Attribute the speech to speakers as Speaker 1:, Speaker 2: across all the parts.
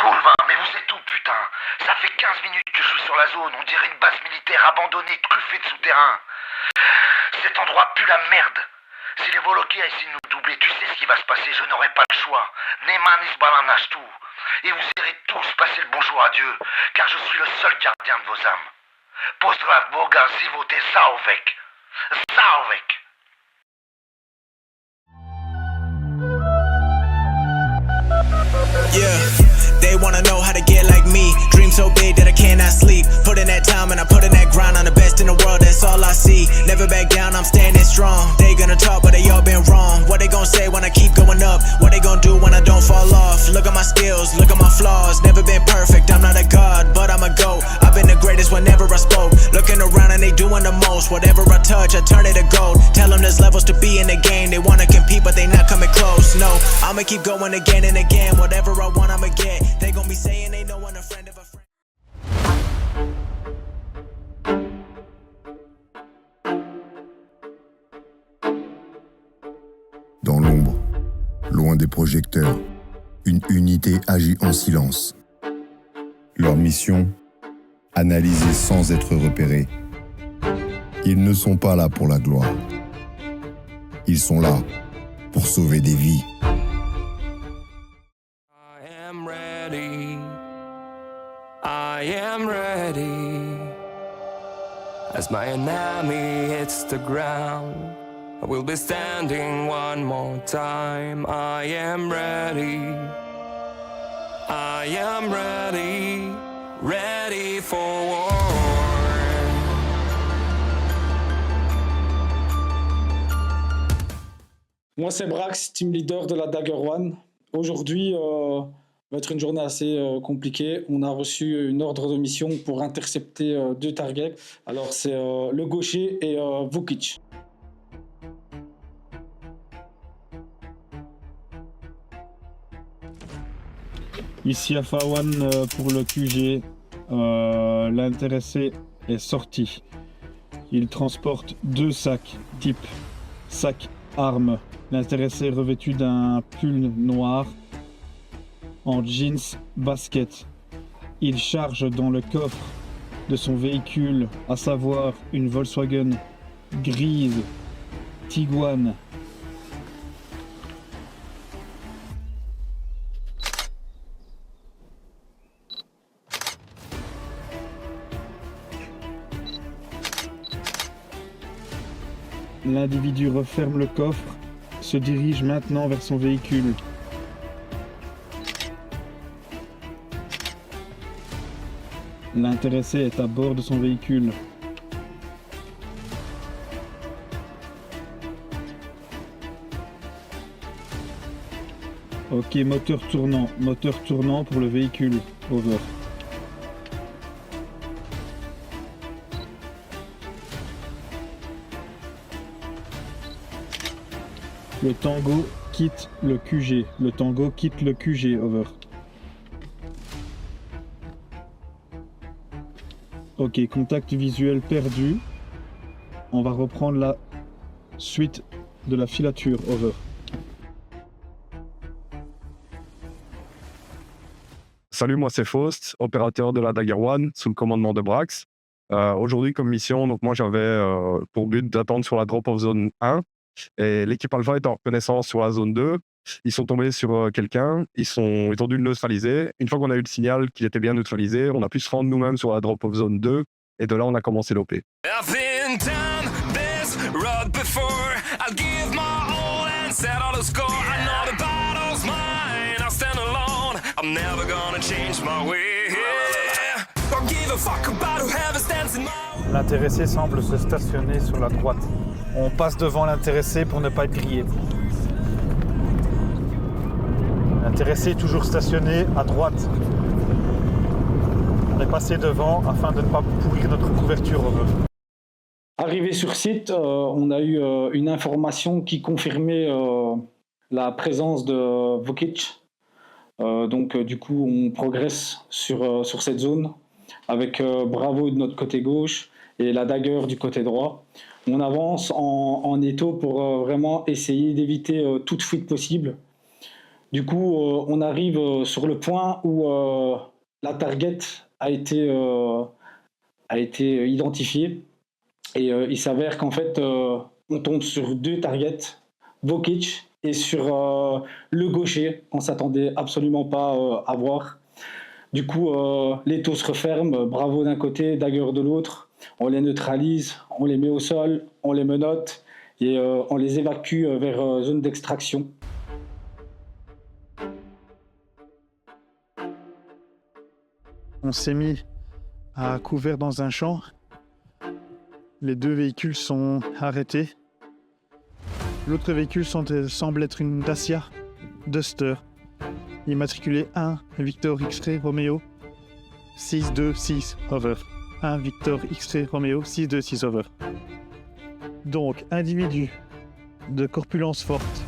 Speaker 1: Poulvin, mais vous êtes où, putain? Ça fait 15 minutes que je suis sur la zone, on dirait une base militaire abandonnée, truffée de souterrains. Cet endroit pue la merde. Si les Volokias essaient de nous doubler, tu sais ce qui va se passer, je n'aurai pas le choix. Neman Isbalanach tout. Et vous irez tous passer le bonjour à Dieu, car je suis le seul gardien de vos âmes. Pozdrav Boga Zivote Saovek. Saovek.
Speaker 2: Yeah, they wanna know how to get like me. Dream so big that I cannot sleep. Put in that time and I put in that grind. I'm the best in the world, that's all I see. Never back down, I'm standing strong. They gonna talk, but they all been wrong. What they gonna say when I keep going up? What they gonna do when I don't fall off? Look at my skills, look at my flaws. Never been perfect, I'm not a god, but I'm a GOAT. I've been the greatest whenever I spoke. Looking around and they doing the most. Whatever I touch, I turn it to gold. Tell them there's levels to be in the game. They wanna compete, but they not coming close. No, I'ma keep going again and again. Whatever I want, I'ma get. They gon' be saying they know I'm a friend of a friend.
Speaker 3: Dans l'ombre, loin des projecteurs, une unité agit en silence. Leur mission, analyser sans être repérés. Ils ne sont pas là pour la gloire. Ils sont là pour sauver des vies.
Speaker 4: I am ready. As my enemy hits the ground, I will be standing one more time. I am ready. I am ready. Ready for war.
Speaker 5: Moi, c'est Brax, team leader de la Dagger One. Aujourd'hui, va être une journée assez compliquée. On a reçu une ordre de mission pour intercepter 2 targets. Alors, c'est le gaucher et Vukic.
Speaker 6: Ici Alpha One pour le QG. L'intéressé est sorti. Il transporte 2 sacs type sac armes. L'intéressé est revêtu d'un pull noir en jeans basket. Il charge dans le coffre de son véhicule, à savoir une Volkswagen grise Tiguan. L'individu referme le coffre, se dirige maintenant vers son véhicule. L'intéressé est à bord de son véhicule. Ok, moteur tournant pour le véhicule. Over. Le Tango quitte le QG. Le Tango quitte le QG. Over. Ok, contact visuel perdu. On va reprendre la suite de la filature. Over.
Speaker 7: Salut, moi c'est Faust, opérateur de la Dagger One sous le commandement de Brax. Aujourd'hui comme mission, donc moi j'avais pour but d'attendre sur la drop of zone 1 et l'équipe Alpha est en reconnaissance sur la zone 2. Ils sont tombés sur quelqu'un, ils ont dû le neutraliser. Une fois qu'on a eu le signal qu'il était bien neutralisé, on a pu se rendre nous-mêmes sur la drop of zone 2 et de là on a commencé l'OP.
Speaker 6: L'intéressé semble se stationner sur la droite. On passe devant l'intéressé pour ne pas être grillé. L'intéressé est toujours stationné à droite. On est passé devant afin de ne pas pourrir notre couverture.
Speaker 5: Arrivé sur site, on a eu une information qui confirmait la présence de Vukic. Donc du coup, on progresse sur cette zone avec Bravo de notre côté gauche et la Dagger du côté droit. On avance en étau pour vraiment essayer d'éviter toute fuite possible. Du coup, on arrive sur le point où la target a été identifiée. Et il s'avère qu'en fait, on tombe sur 2 targets, Vokic et sur le gaucher, qu'on s'attendait absolument pas à voir. Du coup, les taux se referment, Bravo d'un côté, Dagger de l'autre. On les neutralise, on les met au sol, on les menotte et on les évacue vers zone d'extraction.
Speaker 6: On s'est mis à couvert dans un champ. Les 2 véhicules sont arrêtés. L'autre véhicule semble être une Dacia Duster, immatriculé 1 Victor X-Ray Romeo 626 over. 1 Victor X-Ray Romeo 626 over. Donc, individu de corpulence forte,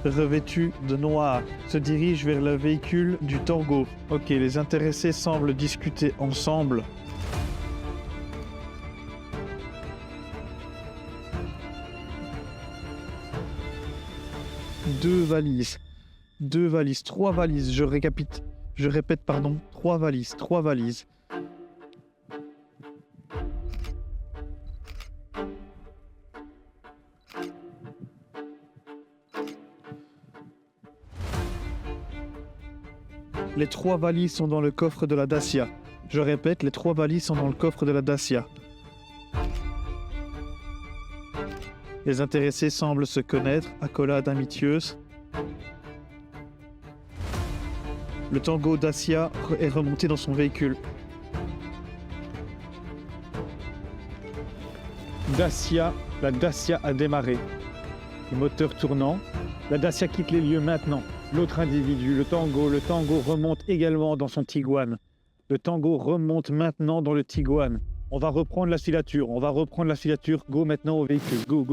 Speaker 6: revêtu de noir, se dirige vers le véhicule du Tango. Ok, les intéressés semblent discuter ensemble. Deux valises, 3 valises, je répète, 3 valises. Les 3 valises sont dans le coffre de la Dacia. Je répète, les 3 valises sont dans le coffre de la Dacia. Les intéressés semblent se connaître, accolade amicieuse. Le Tango Dacia est remonté dans son véhicule. La Dacia a démarré. Le moteur tournant. La Dacia quitte les lieux maintenant. L'autre individu, le Tango remonte également dans son Tiguan. Le Tango remonte maintenant dans le Tiguan. On va reprendre la filature. Go maintenant au véhicule. Go.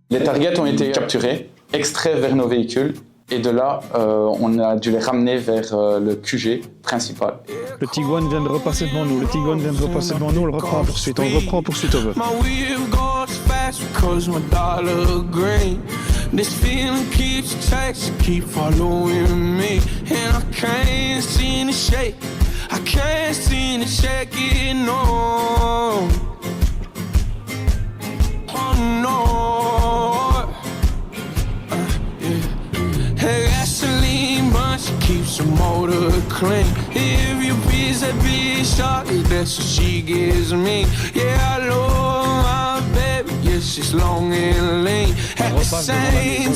Speaker 8: Les targets ont été capturés, extraits vers nos véhicules. Et de là, on a dû les ramener vers le QG principal.
Speaker 6: Le Tiguan vient de repasser devant nous. On le reprend en poursuite. Over. This feeling keeps chasing, keep following me, and I can't seem to shake it, no. Oh no. Hey, gasoline bunch keeps the motor clean. If you piece that bitch shot, that's what she gives me. Yeah, I love my baby, yeah, she's long and lean. At the same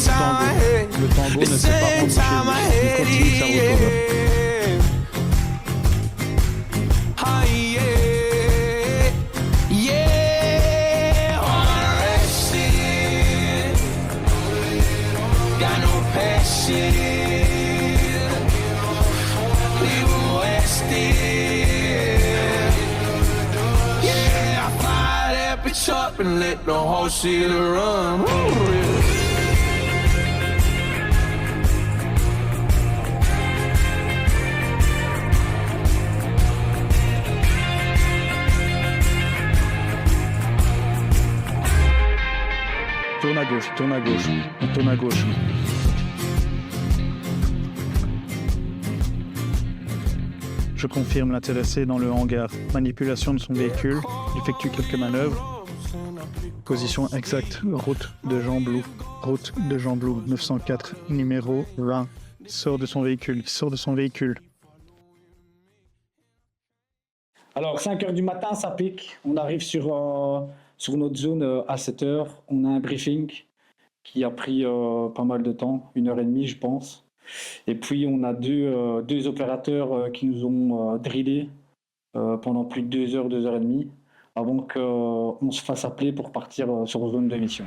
Speaker 6: time, I hate it, yeah. Oh, yeah, yeah. I'm arrested, got no passion, leave wasted. Yeah, I fire that bitch up and let the whole city run. Tourne à gauche. Je confirme l'intéressé dans le hangar. Manipulation de son véhicule, effectue quelques manœuvres. Position exacte, route de Jean Blou, 904, numéro 20. Sort de son véhicule.
Speaker 5: Alors, 5h du matin, ça pique. On arrive sur notre zone à 7h. On a un briefing qui a pris pas mal de temps, 1h30 je pense. Et puis on a deux opérateurs qui nous ont drillé pendant plus de 2 heures, 2h30 avant qu'on se fasse appeler pour partir sur zone de mission.